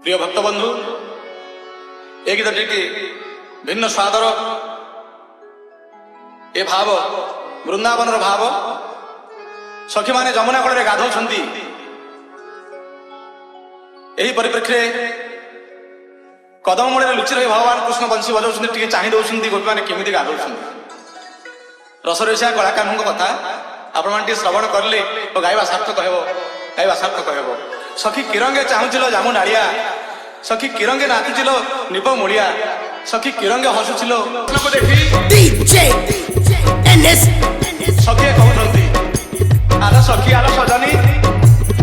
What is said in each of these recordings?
প্রিয় ভক্তবন্ধু, এই গীতটি ভিন্ন স্বাদর এ ভাব বৃন্দাবনর ভাব। সখী মানে যমুনা কূଳରେ ଗାଧଉଛନ୍ତି। ଏହି ପରିପ୍ରେକ୍ଷୀରେ କଦମ ମୂଳରେ ଲୁଚି ରହି ଭଗବାନ କୃଷ୍ଣ ବଂଶୀ ବଜାଉଛନ୍ତି, ଟିକେ ଚାହିଁ ଦେଉଛନ୍ତି ଗୋପୀମାନେ କେମିତି ଗାଧଉଛନ୍ତି। ରସରସିଆ କଳାକାରଙ୍କ କଥା ଆପଣମାନେ ଟିକେ ଶ୍ରବଣ କରିଲେ ଓ ଗାଇବା ସାର୍ଥକ ହେବ, ଗାଇବା ସାର୍ଥକ ହେବ। ସଖୀ କିରଙ୍ଗେ ଚାହୁଁଥିଲ ଜାମୁ ନାଳିଆ, ସଖୀ କିରଙ୍ଗେ ନାଚୁଥିଲ ନିପ ମୁଳିଆ, ସଖୀ କିରଙ୍ଗେ ହସୁଥିଲ ଦେଖି ସଖୀ କହୁଛନ୍ତି ଆଲ ସଖୀ, ଆଲ ସଜନୀ,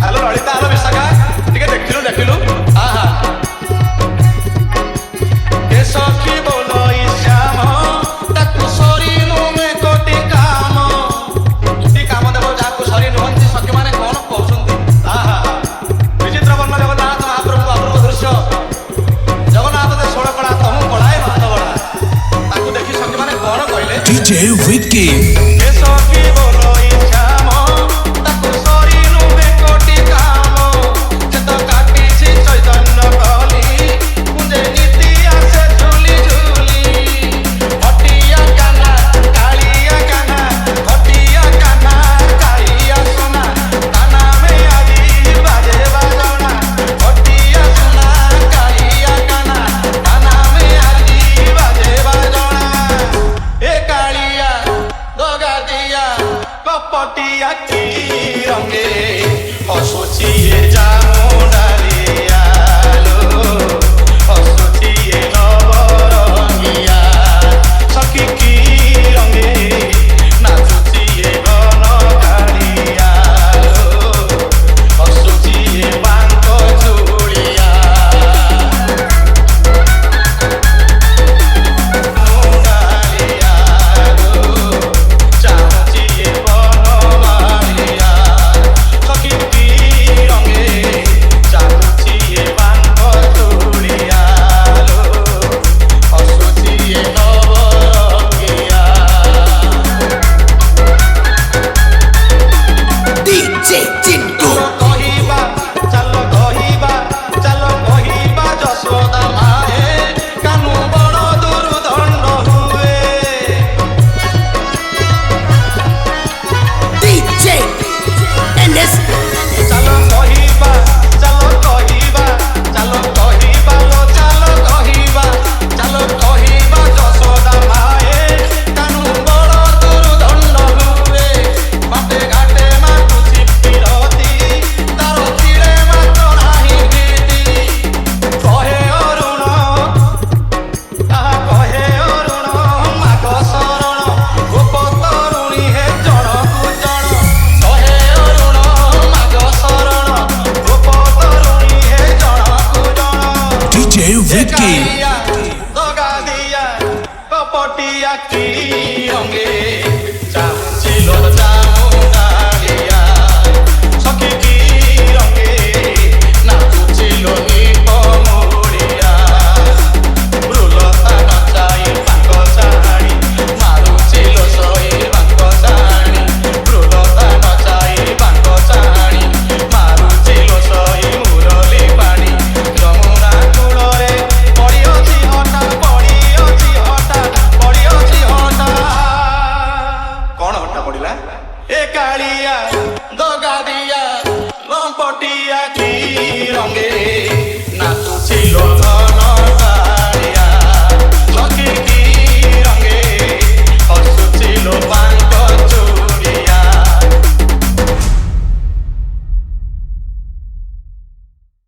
ଆଲ ଲଳିତା, ଆଲ ବିଶାଖା, ଟିକେ ଦେଖିଲୁ ଦେଖିଲୁ। ଆହା ଏ ସଖୀ ବୋଲ ଶ୍ୟାମ, ତାକୁ ସରି ନୁହେଁ କୋଟି କାମ। କୋଟି କାମ ଦେବ ଯାହାକୁ ସରି ନୁହନ୍ତି। ସଖୀ ମାନେ କଣ କହୁଛନ୍ତି? ଆହା ବିଚିତ୍ର ବର୍ଣ୍ଣ ଜଗନ୍ନାଥ ମହାପ୍ରଭୁ ଅପୂର୍ବ ଦୃଶ୍ୟ। ଜଗନ୍ନାଥ ଦେ ଷୋଳ କଳା ତମୁ କଳାଏ ମାଧ ବଳା। ତାକୁ ଦେଖି ସଖୀ ମାନେ କଣ କହିଲେ? DJ Vicky ଏ ସଖୀ ବୋଲ ଶ୍ୟାମ, ତାକୁ ସରି ନୁହେଁ କୋଟି କାମ। ସେ ତ କାଟିଛି ଚୈତନ୍ୟ କଲି, କୁଞ୍ଜେ ନୀତି ଆସେ ଝୁଲି ଝୁଲି। ହଟିଆ କାହ୍ନା କାଳିଆ କାହ୍ନା, ହଟିଆ କାହ୍ନା କାଳିଆ ସୁନା, ତା ନାମେ ଆଜି ବାଜେ ବାଜଣା। ହଟିଆ ସୁନା କାଳିଆ କାହ୍ନା, ତା ନାମେ ଆଜି ବାଜେ ବାଜଣା। ଏ କାଳିଆ ଦଗାଦିଆ କପଟିଆ କି ରଙ୍ଗେ ହସୁଛି ଏ ଜାମୁଣ୍ଡାଳିଆ ଲୋ, ହସୁଛି ଏ ନବରଙ୍ଗିଆ। ସଖୀ କି ରଙ୍ଗେ ନାଚୁଛି ଏ ବନକାଳିଆ ଲୋ, ହସୁଛି ଏ ବାଙ୍କ ଚୁଳିଆ। ମୁଣ୍ଡାଳିଆ ଲୋ, ଚାହୁଁଛି ଏ ବନମାଳିଆ। ସଖୀ କି ରଙ୍ଗେ ଚାହୁଁଛି ଏ ବାଙ୍କ ଚୁଳିଆ ଲୋ, ହସୁଛି ଏ ନବରଙ୍ଗିଆ। DJ Tinto କହିବା ଚାଲ କହିବା, ଚାଲ କହିବା ଯଶୋଦା ମାଏ, କାନୁ ବଡ଼ ଦୁର୍ଦଣ୍ଡ ହୁଏ। DJ NS ଚାଲ କହିବା, ଚାଲ କହିବା, ଚାଲ କହିବା ଲୋ, ଚାଲ କହିବା, ଚାଲ କହିବା ଯଶୋଦା ମାଏ, କାନୁ ବଡ଼ ଦୁର୍ଦଣ୍ଡ ହୁଏ। ବାଟେ ଘାଟେ ମାତୁଛି ପିରତି, ତାର ଚିଳେ ମାତ୍ର ନାହିଁ ଭୀତି। କହେ ଅରୁଣ, ତାହା କହେ ଅରୁଣ ମାଗ ଶରଣ, ଗୋପ ତରୁଣୀ ହେ ଜଣକୁ ଜଣ। କହେ ଅରୁଣ ମାଗ ଶରଣ, ଗୋପ ତରୁଣୀ ହେ ଜଣକୁ ଜଣ। DJ Vicky ଦଗାଦିଆ କପଟିଆ କି